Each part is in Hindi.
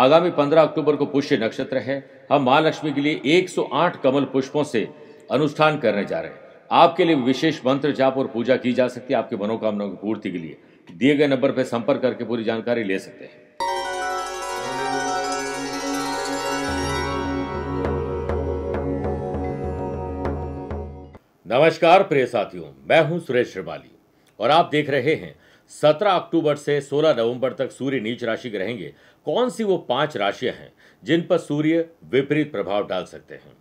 आगामी 15 अक्टूबर को पुष्य नक्षत्र है। हम महालक्ष्मी के लिए 108 कमल पुष्पों से अनुष्ठान करने जा रहे हैं। आपके लिए विशेष मंत्र जाप और पूजा की जा सकती है। आपकी मनोकामनाओं की पूर्ति के लिए दिए गए नंबर पर संपर्क करके पूरी जानकारी ले सकते हैं। नमस्कार प्रिय साथियों, मैं हूं सुरेश श्रीमाली और आप देख रहे हैं 17 अक्टूबर से 16 नवंबर तक सूर्य नीच राशि के रहेंगे। कौन सी वो 5 राशियां हैं जिन पर सूर्य विपरीत प्रभाव डाल सकते हैं।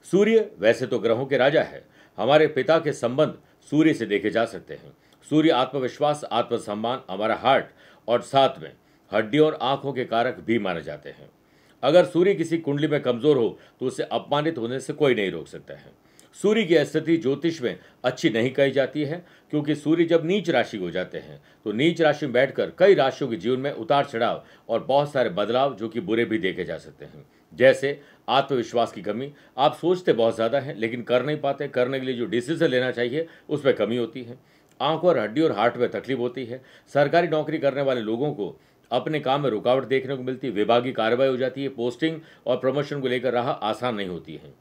सूर्य वैसे तो ग्रहों के राजा है। हमारे पिता के संबंध सूर्य से देखे जा सकते हैं। सूर्य आत्मविश्वास, आत्मसम्मान, हमारा हार्ट और साथ में हड्डियों और आंखों के कारक भी माने जाते हैं। अगर सूर्य किसी कुंडली में कमजोर हो तो उसे अपमानित होने से कोई नहीं रोक सकता है। सूर्य की स्थिति ज्योतिष में अच्छी नहीं कही जाती है, क्योंकि सूर्य जब नीच राशि हो जाते हैं तो नीच राशि में बैठकर कई राशियों के जीवन में उतार चढ़ाव और बहुत सारे बदलाव जो कि बुरे भी देखे जा सकते हैं। जैसे आत्मविश्वास की कमी, आप सोचते बहुत ज़्यादा हैं लेकिन कर नहीं पाते, करने के लिए जो डिसीजन लेना चाहिए उसमें कमी होती है। आंखों और हड्डी और हार्ट में तकलीफ होती है। सरकारी नौकरी करने वाले लोगों को अपने काम में रुकावट देखने को मिलती है। विभागीय कार्रवाई हो जाती है। पोस्टिंग और प्रमोशन को लेकर राह आसान नहीं होती है।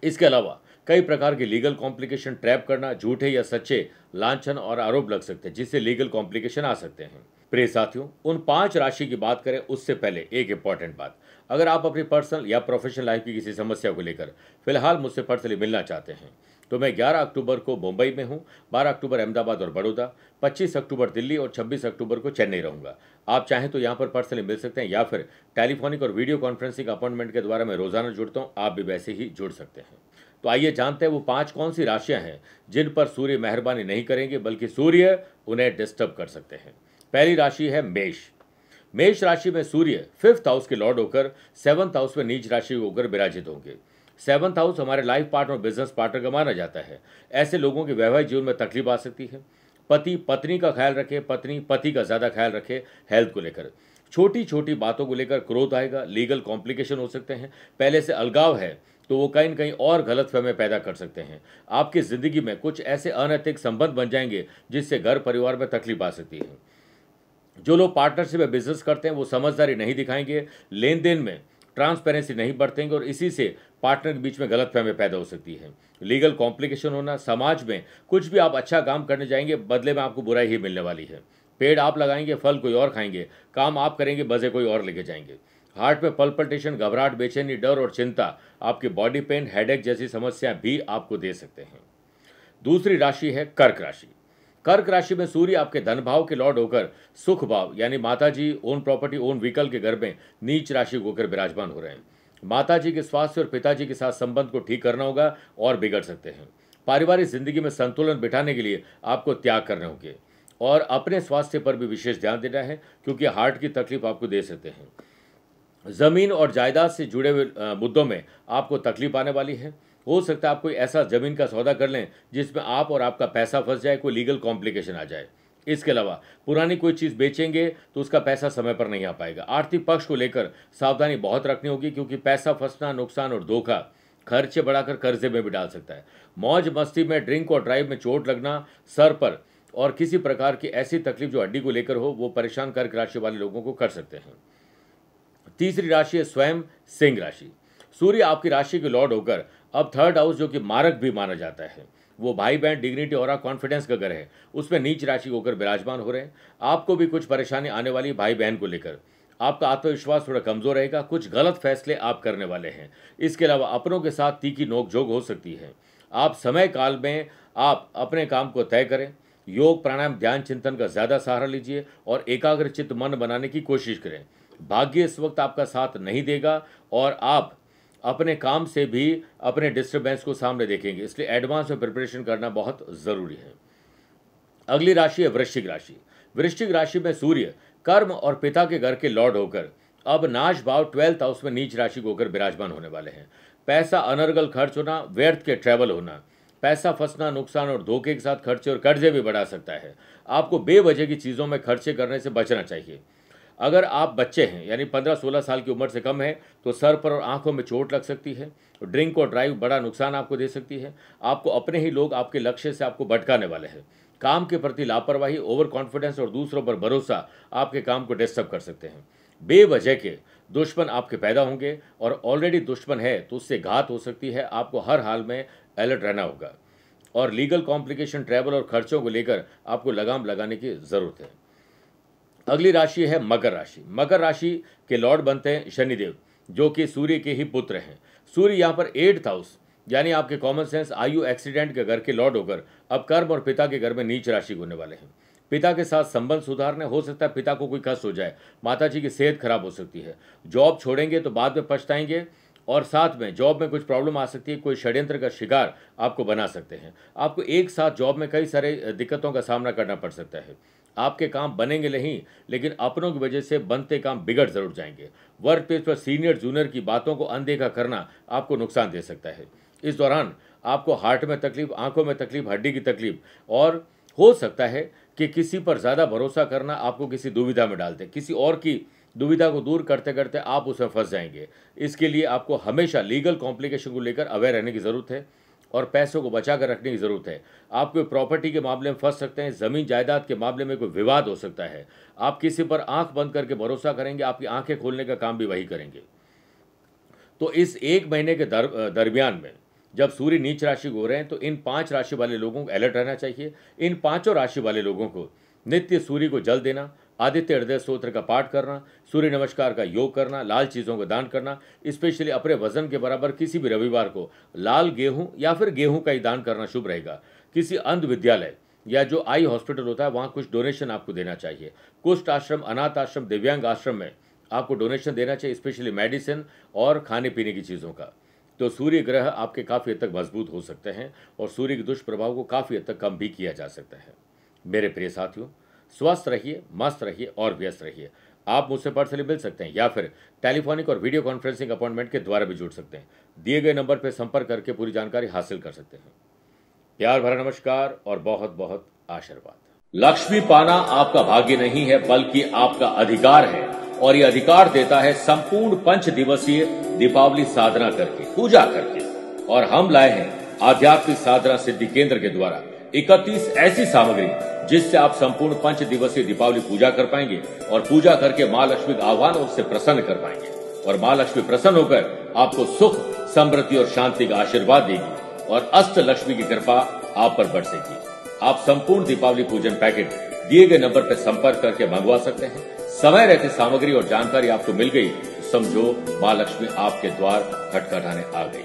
इसके अलावा कई प्रकार के लीगल कॉम्प्लिकेशन, ट्रैप करना, झूठे या सच्चे लांछन और आरोप लग सकते हैं, जिससे लीगल कॉम्प्लिकेशन आ सकते हैं। प्रिय साथियों, उन 5 राशि की बात करें उससे पहले एक इंपॉर्टेंट बात, अगर आप अपनी पर्सनल या प्रोफेशनल लाइफ की किसी समस्या को लेकर फिलहाल मुझसे पर्सनली मिलना चाहते हैं तो मैं 11 अक्टूबर को मुंबई में हूं, 12 अक्टूबर अहमदाबाद और बड़ौदा, 25 अक्टूबर दिल्ली और 26 अक्टूबर को चेन्नई रहूंगा। आप चाहें तो यहां पर पर्सनली मिल सकते हैं या फिर टेलीफोनिक और वीडियो कॉन्फ्रेंसिंग अपॉइंटमेंट के द्वारा मैं रोजाना जुड़ता हूं। आप भी वैसे ही जुड़ सकते हैं। तो आइए जानते हैं वो 5 कौन सी राशियां हैं जिन पर सूर्य मेहरबानी नहीं करेंगे बल्कि सूर्य उन्हें डिस्टर्ब कर सकते हैं। पहली राशि है मेष। मेष राशि में सूर्य 5th हाउस के लॉर्ड होकर 7th हाउस में नीच राशि होकर विराजित होंगे। 7th हाउस हमारे लाइफ पार्टनर और बिजनेस पार्टनर का माना जाता है। ऐसे लोगों के वैवाहिक जीवन में तकलीफ आ सकती है। पति पत्नी का ख्याल रखे, पत्नी पति का ज़्यादा ख्याल रखे। हेल्थ को लेकर छोटी छोटी बातों को लेकर क्रोध आएगा। लीगल कॉम्प्लिकेशन हो सकते हैं। पहले से अलगाव है तो वो कहीं न कहीं और गलतफहमी पैदा कर सकते हैं। आपकी ज़िंदगी में कुछ ऐसे अनैतिक संबंध बन जाएंगे जिससे घर परिवार में तकलीफ आ सकती है। जो लोग पार्टनरशिप में बिजनेस करते हैं वो समझदारी नहीं दिखाएंगे, लेन देन में ट्रांसपेरेंसी नहीं बरतेंगे और इसी से पार्टनर के बीच में गलतफहमी पैदा हो सकती है। लीगल कॉम्प्लिकेशन होना, समाज में कुछ भी आप अच्छा काम करने जाएंगे बदले में आपको बुराई ही मिलने वाली है। पेड़ आप लगाएंगे, फल कोई और खाएंगे। काम आप करेंगे, मजे कोई और लेके जाएंगे। हार्ट में पल्पिटेशन, घबराहट, बेचैनी, डर और चिंता, आपकी बॉडी पेन, हेडेक जैसी समस्याएं भी आपको दे सकते हैं। दूसरी राशि है कर्क राशि। कर्क राशि में सूर्य आपके धन भाव के लॉर्ड होकर सुख भाव यानी माताजी, ओन प्रॉपर्टी, ओन व्हीकल के घर में नीच राशि होकर विराजमान हो रहे हैं। माताजी के स्वास्थ्य और पिताजी के साथ संबंध को ठीक करना होगा और बिगड़ सकते हैं। पारिवारिक जिंदगी में संतुलन बिठाने के लिए आपको त्याग करने होंगे और अपने स्वास्थ्य पर भी विशेष ध्यान देना है, क्योंकि हार्ट की तकलीफ आपको दे सकते हैं। ज़मीन और जायदाद से जुड़े हुए मुद्दों में आपको तकलीफ आने वाली है। हो सकता है आप कोई ऐसा ज़मीन का सौदा कर लें जिसमें आप और आपका पैसा फंस जाए, कोई लीगल कॉम्प्लिकेशन आ जाए। इसके अलावा पुरानी कोई चीज़ बेचेंगे तो उसका पैसा समय पर नहीं आ पाएगा। आर्थिक पक्ष को लेकर सावधानी बहुत रखनी होगी, क्योंकि पैसा फंसना, नुकसान और धोखा खर्चे बढ़ाकर कर्जे में भी डाल सकता है। मौज मस्ती में ड्रिंक और ड्राइव में चोट लगना, सर पर और किसी प्रकार की ऐसी तकलीफ जो हड्डी को लेकर हो, वो परेशान कर्क राशि वाले लोगों को कर सकते हैं। तीसरी राशि है स्वयं सिंह राशि। सूर्य आपकी राशि के लॉर्ड होकर अब 3rd हाउस, जो कि मारक भी माना जाता है, वो भाई बहन, डिग्निटी और कॉन्फिडेंस का घर है, उसमें नीच राशि होकर विराजमान हो रहे हैं। आपको भी कुछ परेशानी आने वाली भाई बहन को लेकर। आपका आत्मविश्वास थोड़ा कमजोर रहेगा। कुछ गलत फैसले आप करने वाले हैं। इसके अलावा अपनों के साथ तीखी नोकझोंक हो सकती है। आप समय काल में आप अपने काम को तय करें। योग, प्राणायाम, ध्यान, चिंतन का ज़्यादा सहारा लीजिए और एकाग्रचित्त मन बनाने की कोशिश करें। भाग्य इस वक्त आपका साथ नहीं देगा और आप अपने काम से भी अपने डिस्टर्बेंस को सामने देखेंगे, इसलिए एडवांस में प्रिपरेशन करना बहुत ज़रूरी है। अगली राशि है वृश्चिक राशि। वृश्चिक राशि में सूर्य कर्म और पिता के घर के लॉर्ड होकर अब नाश भाव 12th हाउस में नीच राशि को होकर विराजमान होने वाले हैं। पैसा अनर्गल खर्च होना, व्यर्थ के ट्रैवल होना, पैसा फंसना, नुकसान और धोखे के साथ खर्चे और कर्जे भी बढ़ा सकता है। आपको बेवजह की चीज़ों में खर्चे करने से बचना चाहिए। अगर आप बच्चे हैं यानी 15-16 साल की उम्र से कम है तो सर पर और आंखों में चोट लग सकती है। ड्रिंक और ड्राइव बड़ा नुकसान आपको दे सकती है। आपको अपने ही लोग आपके लक्ष्य से आपको भटकाने वाले हैं। काम के प्रति लापरवाही, ओवर कॉन्फिडेंस और दूसरों पर भरोसा आपके काम को डिस्टर्ब कर सकते हैं। बेवजह के दुश्मन आपके पैदा होंगे और ऑलरेडी दुश्मन है तो उससे घात हो सकती है। आपको हर हाल में अलर्ट रहना होगा और लीगल कॉम्प्लिकेशन, ट्रैवल और खर्चों को लेकर आपको लगाम लगाने की जरूरत है। अगली राशि है मकर राशि। मकर राशि के लॉर्ड बनते हैं शनिदेव, जो कि सूर्य के ही पुत्र हैं। सूर्य यहाँ पर 8th हाउस यानी आपके कॉमन सेंस, आयु, एक्सीडेंट के घर के लॉर्ड होकर अब कर्म और पिता के घर में नीच राशि होने वाले हैं। पिता के साथ संबंध सुधारने, हो सकता है पिता को कोई कष्ट हो जाए, माता जी की सेहत खराब हो सकती है। जॉब छोड़ेंगे तो बाद में पछताएंगे और साथ में जॉब में कुछ प्रॉब्लम आ सकती है, कोई षड्यंत्र का शिकार आपको बना सकते हैं। आपको एक साथ जॉब में कई सारे दिक्कतों का सामना करना पड़ सकता है। आपके काम बनेंगे नहीं, लेकिन अपनों की वजह से बनते काम बिगड़ जरूर जाएंगे। वर्क प्लेस पर सीनियर जूनियर की बातों को अनदेखा करना आपको नुकसान दे सकता है। इस दौरान आपको हार्ट में तकलीफ, आंखों में तकलीफ, हड्डी की तकलीफ और हो सकता है कि किसी पर ज़्यादा भरोसा करना आपको किसी दुविधा में डाल दे। किसी और की दुविधा को दूर करते करते आप उसमें फंस जाएंगे। इसके लिए आपको हमेशा लीगल कॉम्प्लिकेशन को लेकर अवेयर रहने की ज़रूरत है और पैसों को बचा कर रखने की ज़रूरत है। आप कोई प्रॉपर्टी के मामले में फंस सकते हैं, ज़मीन जायदाद के मामले में कोई विवाद हो सकता है। आप किसी पर आंख बंद करके भरोसा करेंगे, आपकी आंखें खोलने का काम भी वही करेंगे। तो इस एक महीने के दरमियान में जब सूर्य नीच राशि को हो रहे हैं तो इन 5 राशि वाले लोगों को अलर्ट रहना चाहिए। इन 5 राशि वाले लोगों को नित्य सूर्य को जल देना, आदित्य हृदय स्तोत्र का पाठ करना, सूर्य नमस्कार का योग करना, लाल चीज़ों का दान करना, स्पेशली अपने वजन के बराबर किसी भी रविवार को लाल गेहूं या फिर गेहूं का ही दान करना शुभ रहेगा। किसी अंध विद्यालय या जो आई हॉस्पिटल होता है वहाँ कुछ डोनेशन आपको देना चाहिए। कुष्ठ आश्रम, अनाथ आश्रम, दिव्यांग आश्रम में आपको डोनेशन देना चाहिए, स्पेशली मेडिसिन और खाने पीने की चीज़ों का। तो सूर्य ग्रह आपके काफ़ी हद तक मजबूत हो सकते हैं और सूर्य के दुष्प्रभाव को काफ़ी हद तक कम भी किया जा सकता है। मेरे प्रिय साथियों, स्वस्थ रहिए, मस्त रहिए और व्यस्त रहिए। आप मुझसे पर्सनली मिल सकते हैं या फिर टेलीफोनिक और वीडियो कॉन्फ्रेंसिंग अपॉइंटमेंट के द्वारा भी जुड़ सकते हैं। दिए गए नंबर पर संपर्क करके पूरी जानकारी हासिल कर सकते हैं। प्यार भरा नमस्कार और बहुत बहुत आशीर्वाद। लक्ष्मी पाना आपका भाग्य नहीं है बल्कि आपका अधिकार है और ये अधिकार देता है संपूर्ण 5 दिवसीय दीपावली साधना करके, पूजा करके। और हम लाए हैं आध्यात्मिक साधना सिद्धि केंद्र के द्वारा 31 ऐसी सामग्री जिससे आप संपूर्ण 5 दिवसीय दीपावली पूजा कर पाएंगे और पूजा करके माँ लक्ष्मी का आह्वान उससे प्रसन्न कर पाएंगे और माँ लक्ष्मी प्रसन्न होकर आपको सुख, समृद्धि और शांति का आशीर्वाद देगी और अष्ट लक्ष्मी की कृपा आप पर बरसेगी। आप संपूर्ण दीपावली पूजन पैकेट दिए गए नंबर पर संपर्क करके मंगवा सकते हैं। समय रहते सामग्री और जानकारी आपको मिल गई तो समझो माँ लक्ष्मी आपके द्वार खटखटाने आ गई।